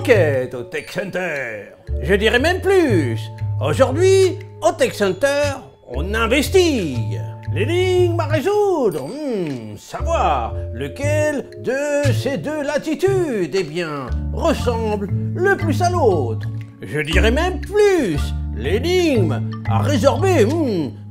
Enquête au Tech Center. Je dirais même plus. Aujourd'hui, au Tech Center, on investigue. L'énigme à résoudre. Savoir lequel de ces deux latitudes, ressemble le plus à l'autre. Je dirais même plus. L'énigme à résorber.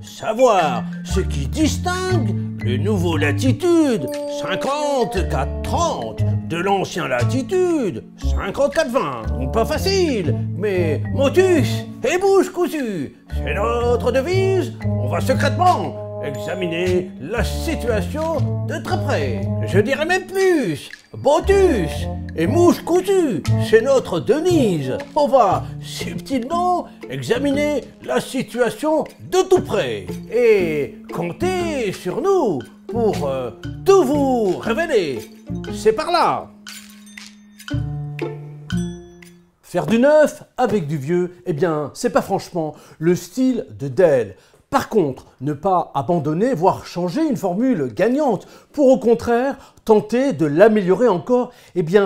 Savoir ce qui distingue le nouveau latitude 54-30 de l'ancien latitude 54-20. Pas facile, mais motus et bouche cousue, c'est notre devise. On va secrètement examiner la situation de très près. Je dirais même plus, botus et mouche cousue, c'est notre devise. On va subtilement examiner la situation de tout près et comptez sur nous pour tout vous révéler. C'est par là. Faire du neuf avec du vieux, c'est pas franchement le style de Dell. Par contre, ne pas abandonner, voire changer une formule gagnante pour au contraire tenter de l'améliorer encore,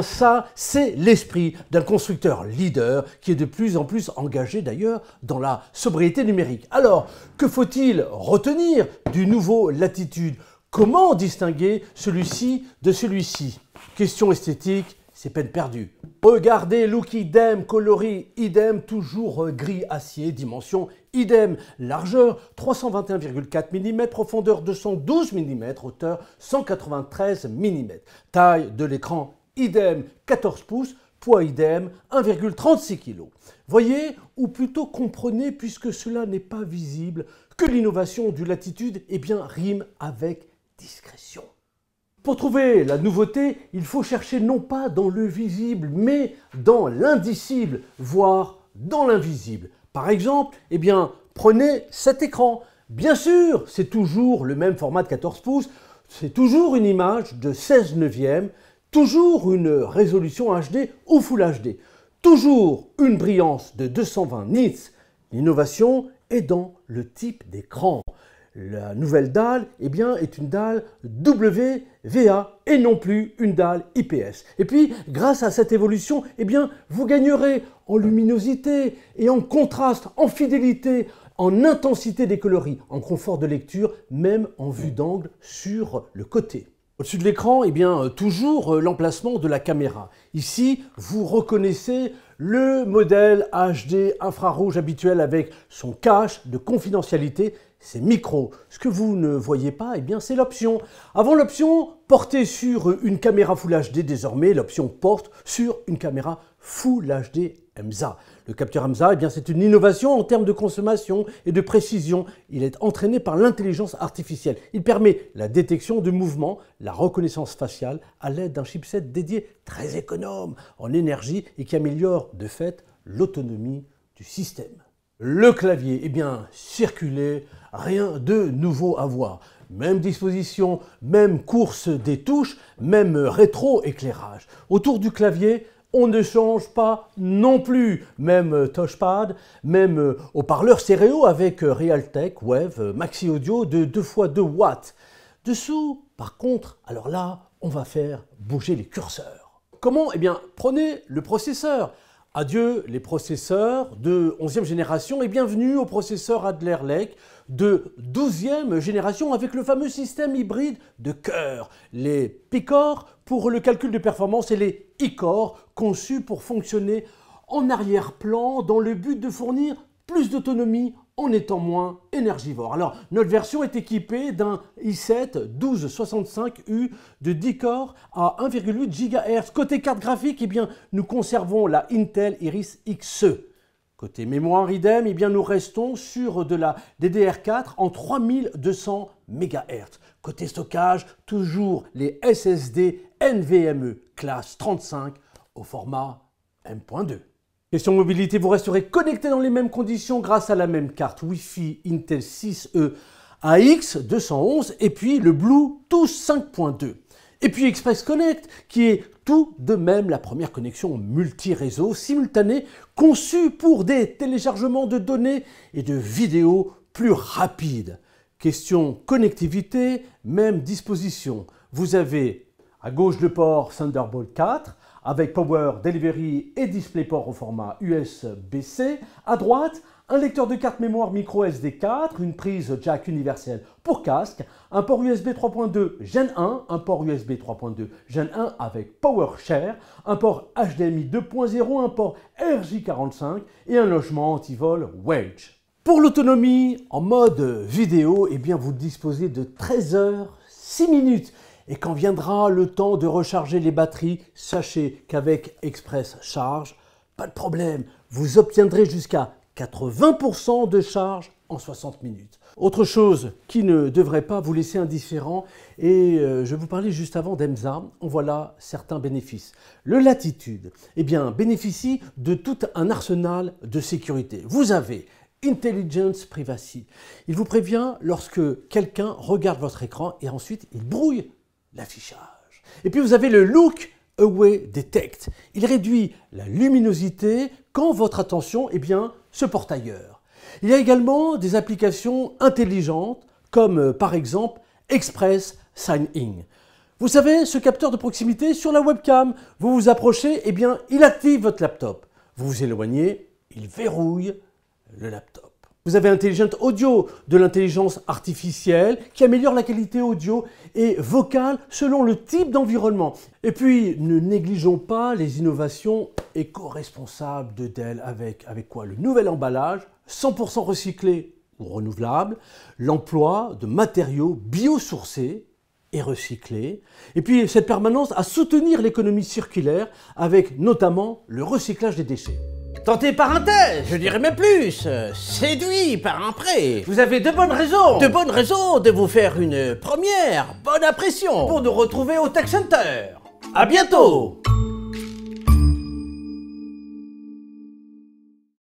ça, c'est l'esprit d'un constructeur leader qui est de plus en plus engagé d'ailleurs dans la sobriété numérique. Alors, que faut-il retenir du nouveau Latitude? Comment distinguer celui-ci de celui-ci? Question esthétique, c'est peine perdue. Regardez, look idem, coloris idem, toujours gris acier, dimension idem, largeur 321,4 mm, profondeur 212 mm, hauteur 193 mm. Taille de l'écran idem, 14 pouces, poids idem, 1,36 kg. Voyez, ou plutôt comprenez, puisque cela n'est pas visible, que l'innovation du Latitude rime avec discrétion. Pour trouver la nouveauté, il faut chercher non pas dans le visible, mais dans l'indicible, voire dans l'invisible. Par exemple, prenez cet écran. Bien sûr, c'est toujours le même format de 14 pouces, c'est toujours une image de 16/9, toujours une résolution HD ou Full HD, toujours une brillance de 220 nits. L'innovation est dans le type d'écran. La nouvelle dalle est une dalle WVA et non plus une dalle IPS. Et puis, grâce à cette évolution, vous gagnerez en luminosité et en contraste, en fidélité, en intensité des coloris, en confort de lecture, même en vue d'angle sur le côté. Au-dessus de l'écran, toujours l'emplacement de la caméra. Ici, vous reconnaissez le modèle HD infrarouge habituel avec son cache de confidentialité, ses micros. Ce que vous ne voyez pas, c'est l'option. Avant l'option, portée sur une caméra Full HD, désormais l'option porte sur une caméra Full HD EMSA. Le capteur EMSA, c'est une innovation en termes de consommation et de précision. Il est entraîné par l'intelligence artificielle. Il permet la détection de mouvements, la reconnaissance faciale à l'aide d'un chipset dédié très économe en énergie et qui améliore de fait l'autonomie du système. Le clavier, circulé, rien de nouveau à voir. Même disposition, même course des touches, même rétro-éclairage. Autour du clavier, on ne change pas non plus. Même touchpad, même haut-parleur stéréo avec Realtek Wave Maxi Audio de 2x2 watts. Dessous, par contre, alors là, on va faire bouger les curseurs. Comment? Prenez le processeur. Adieu les processeurs de 11e génération et bienvenue au processeur Adler Lake de 12e génération avec le fameux système hybride de cœur. Les P-Core pour le calcul de performance et les E-Core conçus pour fonctionner en arrière-plan dans le but de fournir plus d'autonomie en étant moins énergivore. Alors, notre version est équipée d'un i7 1265U de 10 corps à 1,8 GHz. Côté carte graphique, nous conservons la Intel Iris Xe. Côté mémoire idem, nous restons sur de la DDR4 en 3200 MHz. Côté stockage, toujours les SSD NVMe classe 35 au format M.2. Question mobilité, vous resterez connecté dans les mêmes conditions grâce à la même carte Wi-Fi Intel 6E AX211 et puis le Bluetooth 5.2. Et puis Express Connect qui est tout de même la première connexion multi-réseau simultanée conçue pour des téléchargements de données et de vidéos plus rapides. Question connectivité, même disposition. Vous avez à gauche le port Thunderbolt 4, avec Power Delivery et DisplayPort au format USB-C. À droite, un lecteur de carte mémoire micro SD4, une prise jack universelle pour casque, un port USB 3.2 Gen 1, un port USB 3.2 Gen 1 avec PowerShare, un port HDMI 2.0, un port RJ45 et un logement anti-vol Wedge. Pour l'autonomie en mode vidéo, eh bien vous disposez de 13 heures 6 minutes. Et quand viendra le temps de recharger les batteries, sachez qu'avec Express Charge, pas de problème, vous obtiendrez jusqu'à 80% de charge en 60 minutes. Autre chose qui ne devrait pas vous laisser indifférent, et je vous parlais juste avant d'Emza, en voilà certains bénéfices. Le Latitude, eh bien, bénéficie de tout un arsenal de sécurité. Vous avez Intelligence Privacy. Il vous prévient lorsque quelqu'un regarde votre écran et ensuite il brouille l'affichage. Et puis vous avez le Look Away Detect. Il réduit la luminosité quand votre attention se porte ailleurs. Il y a également des applications intelligentes comme par exemple Express Sign In. Vous savez, ce capteur de proximité sur la webcam, vous vous approchez, il active votre laptop. Vous vous éloignez, il verrouille le laptop. Vous avez Intelligent Audio, de l'intelligence artificielle qui améliore la qualité audio et vocale selon le type d'environnement. Et puis, ne négligeons pas les innovations éco-responsables de Dell avec quoi? Le nouvel emballage 100% recyclé ou renouvelable, l'emploi de matériaux biosourcés et recyclés, et puis cette permanence à soutenir l'économie circulaire avec notamment le recyclage des déchets. Tenté par un test, je dirais même plus, séduit par un prêt. Vous avez de bonnes raisons De vous faire une première bonne impression pour nous retrouver au Tech Center. À bientôt.